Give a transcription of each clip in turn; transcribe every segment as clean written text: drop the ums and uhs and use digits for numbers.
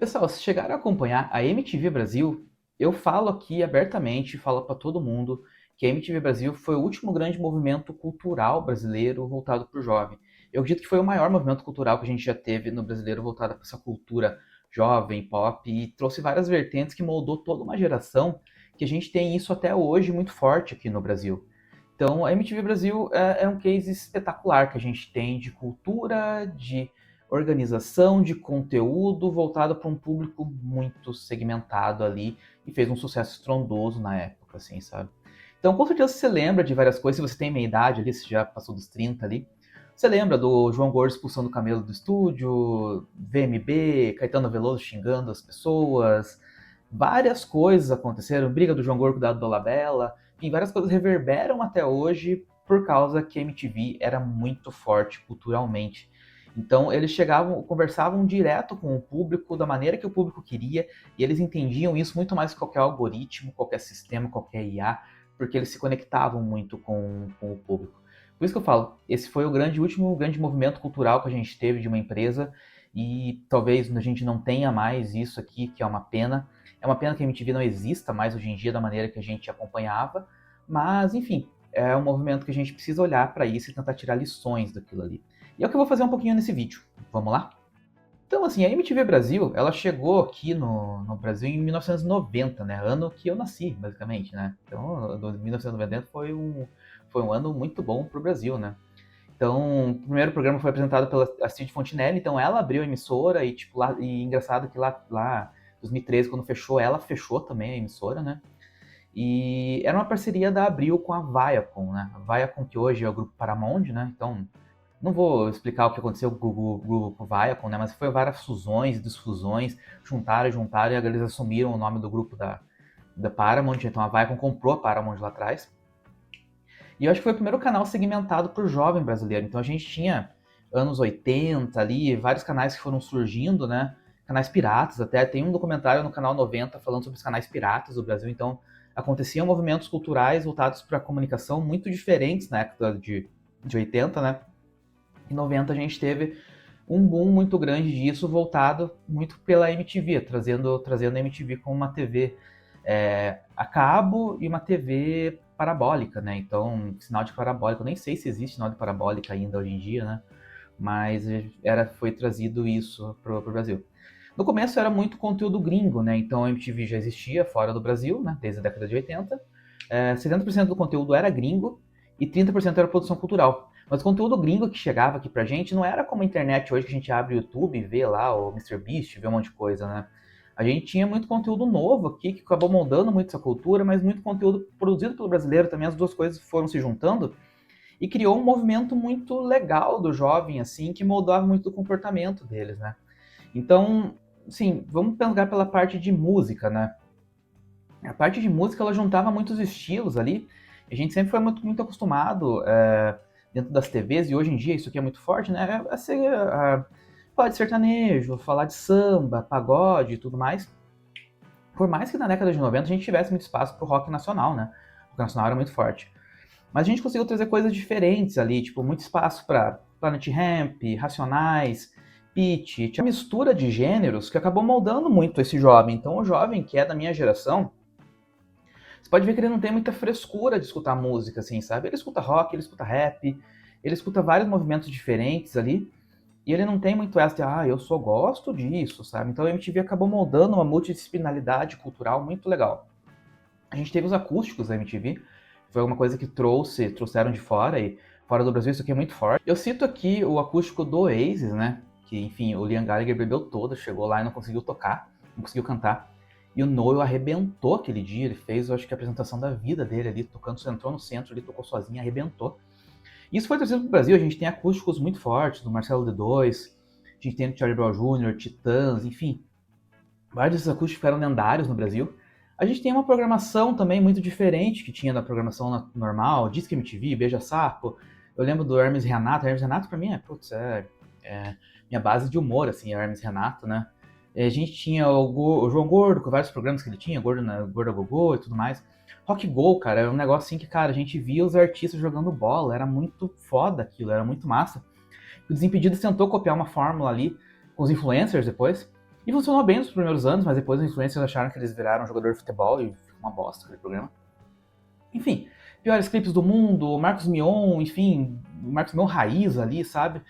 Pessoal, se chegaram a acompanhar a MTV Brasil, eu falo aqui abertamente, falo para todo mundo, que a MTV Brasil foi o último grande movimento cultural brasileiro voltado para o jovem. Eu acredito que foi o maior movimento cultural que a gente já teve no brasileiro voltado para essa cultura jovem, pop, e trouxe várias vertentes que moldou toda uma geração que a gente tem isso até hoje muito forte aqui no Brasil. Então, a MTV Brasil é um case espetacular que a gente tem de cultura, de organização, de conteúdo voltado para um público muito segmentado ali e fez um sucesso estrondoso na época, assim, sabe? Então, com certeza você lembra de várias coisas, se você tem meia idade ali, se já passou dos 30 ali, você lembra do João Gordo expulsando o Camelo do estúdio, VMB, Caetano Veloso xingando as pessoas, várias coisas aconteceram, briga do João Gordo com o Dado Dolabella, enfim, várias coisas reverberam até hoje por causa que a MTV era muito forte culturalmente. Então eles chegavam, conversavam direto com o público da maneira que o público queria e eles entendiam isso muito mais que qualquer algoritmo, qualquer sistema, qualquer IA, porque eles se conectavam muito com o público. Por isso que eu falo, esse foi o último grande movimento cultural que a gente teve de uma empresa e talvez a gente não tenha mais isso aqui, que é uma pena. É uma pena que a MTV não exista mais hoje em dia da maneira que a gente acompanhava, mas enfim, é um movimento que a gente precisa olhar para isso e tentar tirar lições daquilo ali. E é o que eu vou fazer um pouquinho nesse vídeo. Vamos lá? Então, assim, a MTV Brasil, ela chegou aqui no Brasil em 1990, né? Ano que eu nasci, basicamente, né? Então, 1990 foi um ano muito bom para o Brasil, né? Então, o primeiro programa foi apresentado pela Astrid Fontinelli, então ela abriu a emissora e, tipo, lá, e engraçado que lá 2013, quando fechou, ela fechou também a emissora, né? E era uma parceria da Abril com a Viacom, né? A Viacom, que hoje é o grupo Paramount, né? Então, não vou explicar o que aconteceu com o grupo Viacom, né? Mas foi várias fusões e desfusões, juntaram e agora eles assumiram o nome do grupo da Paramount. Então a Viacom comprou a Paramount lá atrás. E eu acho que foi o primeiro canal segmentado por jovem brasileiro. Então a gente tinha anos 80 ali, vários canais que foram surgindo, né? Canais piratas até. Tem um documentário no canal 90 falando sobre os canais piratas do Brasil. Então aconteciam movimentos culturais voltados para a comunicação muito diferentes na época de 80, né? Em 90 a gente teve um boom muito grande disso, voltado muito pela MTV, trazendo a MTV como uma TV a cabo e uma TV parabólica, né? Então, sinal de parabólica, eu nem sei se existe sinal de parabólica ainda hoje em dia, né? Mas foi trazido isso pro Brasil. No começo era muito conteúdo gringo, né? Então a MTV já existia fora do Brasil, né? Desde a década de 80. 70% do conteúdo era gringo e 30% era produção cultural. Mas o conteúdo gringo que chegava aqui pra gente não era como a internet hoje, que a gente abre o YouTube e vê lá o MrBeast, vê um monte de coisa, né? A gente tinha muito conteúdo novo aqui, que acabou moldando muito essa cultura, mas muito conteúdo produzido pelo brasileiro também, as duas coisas foram se juntando e criou um movimento muito legal do jovem, assim, que moldava muito o comportamento deles, né? Então, sim, vamos pegar pela parte de música, né? A parte de música, ela juntava muitos estilos ali, a gente sempre foi muito acostumado dentro das TVs, e hoje em dia isso aqui é muito forte, né? Falar de sertanejo, falar de samba, pagode e tudo mais. Por mais que na década de 90 a gente tivesse muito espaço pro rock nacional, né? O rock nacional era muito forte. Mas a gente conseguiu trazer coisas diferentes ali, tipo, muito espaço para Planet Hemp, Racionais, Pitty. Tinha uma mistura de gêneros que acabou moldando muito esse jovem. Então, o jovem que é da minha geração, você pode ver que ele não tem muita frescura de escutar música, assim, sabe? Ele escuta rock, ele escuta rap, ele escuta vários movimentos diferentes ali, e ele não tem muito essa de, eu só gosto disso, sabe? Então a MTV acabou moldando uma multidisciplinaridade cultural muito legal. A gente teve os acústicos da MTV, foi uma coisa que trouxeram de fora, e fora do Brasil isso aqui é muito forte. Eu cito aqui o acústico do Oasis, né? Que, enfim, o Liam Gallagher bebeu todo, chegou lá e não conseguiu tocar, não conseguiu cantar. E o Noel arrebentou aquele dia, ele fez, eu acho que a apresentação da vida dele ali, tocando, entrou no centro, ele tocou sozinho, arrebentou. Isso foi trazido para o Brasil, a gente tem acústicos muito fortes, do Marcelo D2, a gente tem do Charlie Brown Jr., Titãs, enfim. Vários desses acústicos ficaram lendários no Brasil. A gente tem uma programação também muito diferente que tinha da programação normal, Disque MTV, Beija Sapo. Eu lembro do Hermes Renato. Hermes Renato pra mim é minha base de humor, assim, é o Hermes Renato, né? A gente tinha o João Gordo, com vários programas que ele tinha, Gordo a Gogô e tudo mais. Rock Go, cara, era um negócio assim que, cara, a gente via os artistas jogando bola, era muito foda aquilo, era muito massa. O Desimpedidos tentou copiar uma fórmula ali com os influencers depois, E funcionou bem nos primeiros anos, mas depois os influencers acharam que eles viraram jogador de futebol e ficou uma bosta aquele programa. Enfim, piores clipes do mundo, Marcos Mion, enfim, Marcos Mion raiz ali, sabe?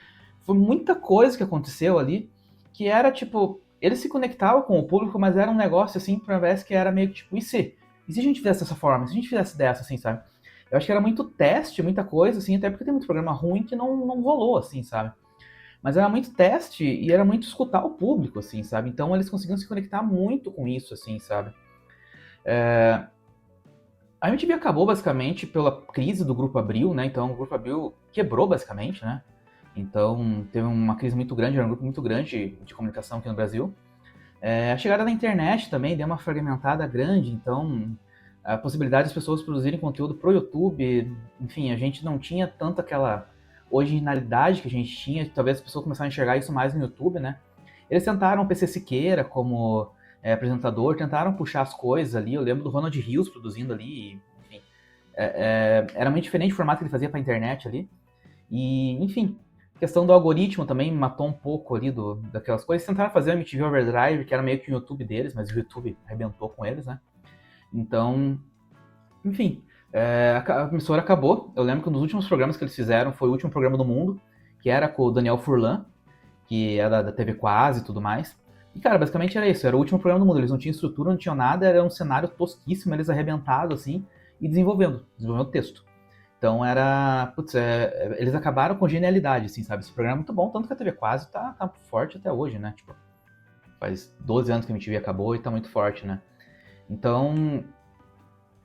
Foi muita coisa que aconteceu ali que era tipo, eles se conectavam com o público, mas era um negócio assim, parece que era meio que tipo, e se a gente fizesse dessa forma? Se a gente fizesse dessa, assim, sabe? Eu acho que era muito teste, muita coisa, assim, até porque tem muito programa ruim que não rolou, assim, sabe? Mas era muito teste e era muito escutar o público, assim, sabe? Então eles conseguiam se conectar muito com isso, assim, sabe? A MTV acabou basicamente pela crise do Grupo Abril, né? Então o Grupo Abril quebrou basicamente, né? Então teve uma crise muito grande, era um grupo muito grande de comunicação aqui no Brasil. A chegada da internet também deu uma fragmentada grande, então a possibilidade das pessoas produzirem conteúdo pro YouTube, enfim, a gente não tinha tanto aquela originalidade que a gente tinha, talvez as pessoas começaram a enxergar isso mais no YouTube, né? Eles tentaram o PC Siqueira como apresentador, tentaram puxar as coisas ali, eu lembro do Ronald Rios produzindo ali, enfim, era muito diferente o formato que ele fazia pra internet ali, e enfim, a questão do algoritmo também matou um pouco ali daquelas coisas. Tentaram fazer o MTV Overdrive, que era meio que o YouTube deles, mas o YouTube arrebentou com eles, né? Então, enfim, a emissora acabou. Eu lembro que um dos últimos programas que eles fizeram foi o último programa do mundo, que era com o Daniel Furlan, que é da TV Quase e tudo mais. E, cara, basicamente era isso, era o último programa do mundo. Eles não tinham estrutura, não tinham nada, era um cenário tosquíssimo, eles arrebentados, assim, e desenvolvendo texto. Então era. Putz, eles acabaram com genialidade, assim, sabe? Esse programa é muito bom, tanto que a TV Quase tá forte até hoje, né? Tipo, faz 12 anos que a MTV acabou e tá muito forte, né? Então,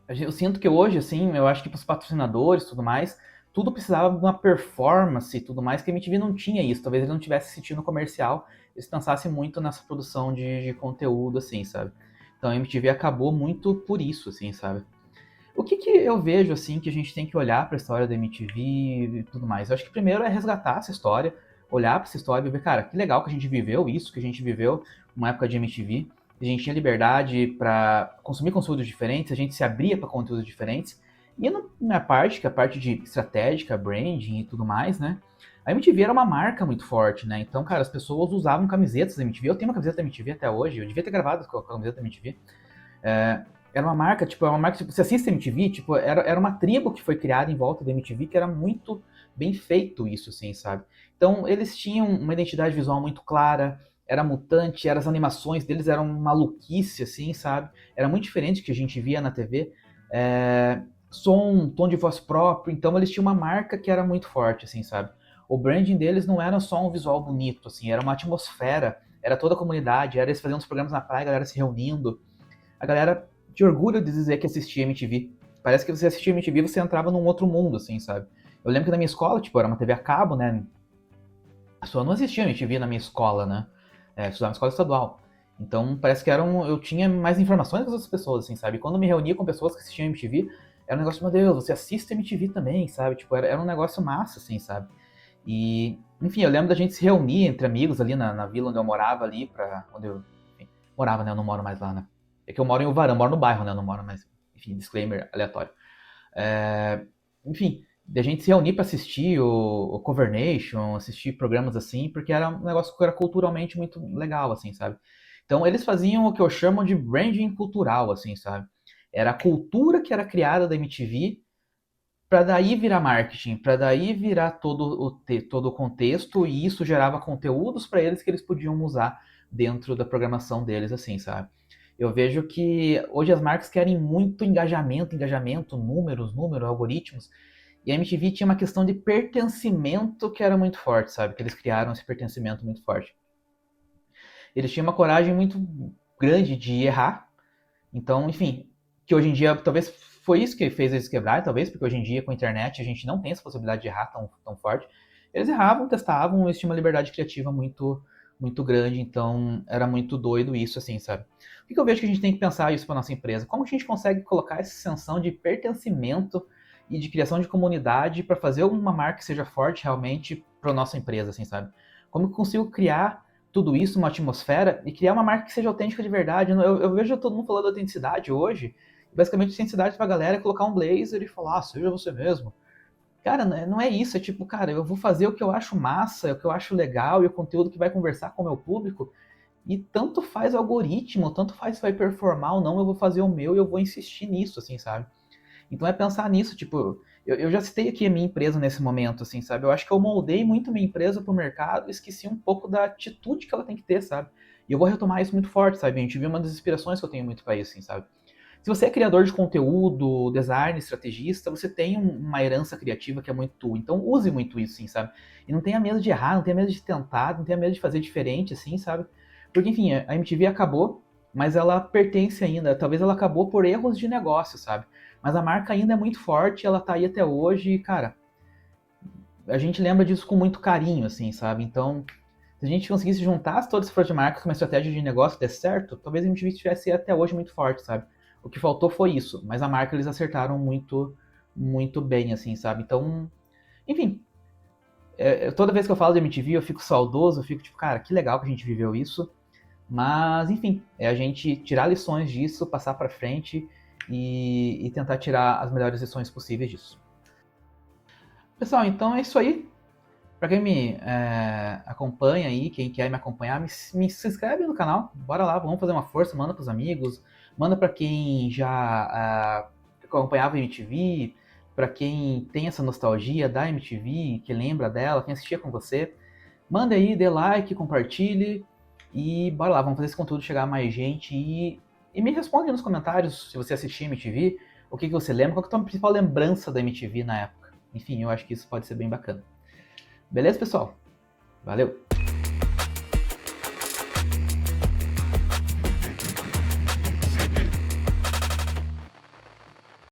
eu sinto que hoje, assim, eu acho que pros patrocinadores e tudo mais, tudo precisava de uma performance e tudo mais, que a MTV não tinha isso. Talvez ele não tivesse sentido comercial, eles pensassem muito nessa produção de conteúdo, assim, sabe? Então a MTV acabou muito por isso, assim, sabe? O que eu vejo, assim, que a gente tem que olhar para a história da MTV e tudo mais? Eu acho que primeiro é resgatar essa história, olhar para essa história e ver, cara, que legal que a gente viveu isso, que a gente viveu uma época de MTV, a gente tinha liberdade para consumir conteúdos diferentes, a gente se abria para conteúdos diferentes. E na minha parte, que é a parte de estratégica, branding e tudo mais, né? A MTV era uma marca muito forte, né? Então, cara, as pessoas usavam camisetas da MTV. Eu tenho uma camiseta da MTV até hoje, eu devia ter gravado com a camiseta da MTV. É, era uma marca, tipo, você assiste a MTV, tipo, era uma tribo que foi criada em volta da MTV, que era muito bem feito isso, assim, sabe? Então, eles tinham uma identidade visual muito clara, era mutante, as animações deles eram maluquice, assim, sabe? Era muito diferente do que a gente via na TV. Som, tom de voz próprio, então eles tinham uma marca que era muito forte, assim, sabe? O branding deles não era só um visual bonito, assim, era uma atmosfera, era toda a comunidade, era eles fazendo os programas na praia, a galera se reunindo, a galera tinha orgulho de dizer que assistia MTV. Parece que você assistia MTV e você entrava num outro mundo, assim, sabe? Eu lembro que na minha escola, tipo, era uma TV a cabo, né? A pessoa não assistia MTV na minha escola, né? Estudava na escola estadual. Então, parece que eu tinha mais informações das outras pessoas, assim, sabe? Quando eu me reunia com pessoas que assistiam MTV, era um negócio, meu Deus, você assiste MTV também, sabe? Tipo, era um negócio massa, assim, sabe? E, enfim, eu lembro da gente se reunir entre amigos ali na vila onde eu morava ali, onde eu, enfim, morava, né? Eu não moro mais lá, né? É que eu moro em Uvarã, moro no bairro, né? Eu não moro mais. Enfim, disclaimer aleatório. É, enfim, da gente se reunir para assistir o Cover Nation, assistir programas assim, porque era um negócio que era culturalmente muito legal, assim, sabe? Então eles faziam o que eu chamo de branding cultural, assim, sabe? Era a cultura que era criada da MTV para daí virar marketing, para daí virar todo o contexto, e isso gerava conteúdos para eles que eles podiam usar dentro da programação deles, assim, sabe? Eu vejo que hoje as marcas querem muito engajamento, números, algoritmos, e a MTV tinha uma questão de pertencimento que era muito forte, sabe? Que eles criaram esse pertencimento muito forte. Eles tinham uma coragem muito grande de errar, então, enfim, que hoje em dia talvez foi isso que fez eles quebrar, talvez, porque hoje em dia com a internet a gente não tem essa possibilidade de errar tão forte. Eles erravam, testavam, eles tinham uma liberdade criativa muito grande, então era muito doido isso, assim, sabe? O que eu vejo que a gente tem que pensar isso para nossa empresa? Como a gente consegue colocar essa sensação de pertencimento e de criação de comunidade para fazer uma marca que seja forte realmente para nossa empresa, assim, sabe? Como eu consigo criar tudo isso, uma atmosfera, e criar uma marca que seja autêntica de verdade. Eu vejo todo mundo falando de autenticidade hoje, basicamente autenticidade pra galera é colocar um blazer e falar, seja você mesmo. Cara, não é isso, é tipo, cara, eu vou fazer o que eu acho massa, o que eu acho legal e o conteúdo que vai conversar com o meu público, E tanto faz o algoritmo, tanto faz se vai performar ou não, eu vou fazer o meu e eu vou insistir nisso, assim, sabe? Então é pensar nisso, tipo, eu já citei aqui a minha empresa nesse momento, assim, sabe? Eu acho que eu moldei muito minha empresa pro mercado e esqueci um pouco da atitude que ela tem que ter, sabe? E eu vou retomar isso muito forte, sabe? A gente viu uma das inspirações que eu tenho muito pra isso, assim, sabe? Se você é criador de conteúdo, designer, estrategista, você tem uma herança criativa que é muito tua. Então use muito isso, assim, sabe? E não tenha medo de errar, não tenha medo de tentar, não tenha medo de fazer diferente, assim, sabe? Porque, enfim, a MTV acabou, mas ela pertence ainda. Talvez ela acabou por erros de negócio, sabe? Mas a marca ainda é muito forte, ela tá aí até hoje e, cara, a gente lembra disso com muito carinho, assim, sabe? Então, se a gente conseguisse juntar todas as forças de marca com uma estratégia de negócio der certo, talvez a MTV estivesse até hoje muito forte, sabe? O que faltou foi isso, mas a marca eles acertaram muito, muito bem, assim, sabe? Então, enfim, toda vez que eu falo de MTV eu fico saudoso, eu fico tipo, cara, que legal que a gente viveu isso, mas, enfim, é a gente tirar lições disso, passar pra frente e tentar tirar as melhores lições possíveis disso. Pessoal, então é isso aí. Pra quem me acompanha aí, quem quer me acompanhar, se inscreve no canal. Bora lá, vamos fazer uma força, manda pros amigos, manda pra quem já acompanhava a MTV, pra quem tem essa nostalgia da MTV, que lembra dela, quem assistia com você. Manda aí, dê like, compartilhe e bora lá, vamos fazer esse conteúdo chegar a mais gente e me responde nos comentários se você assistia MTV, o que você lembra, qual que é a tua principal lembrança da MTV na época. Enfim, eu acho que isso pode ser bem bacana. Beleza, pessoal? Valeu!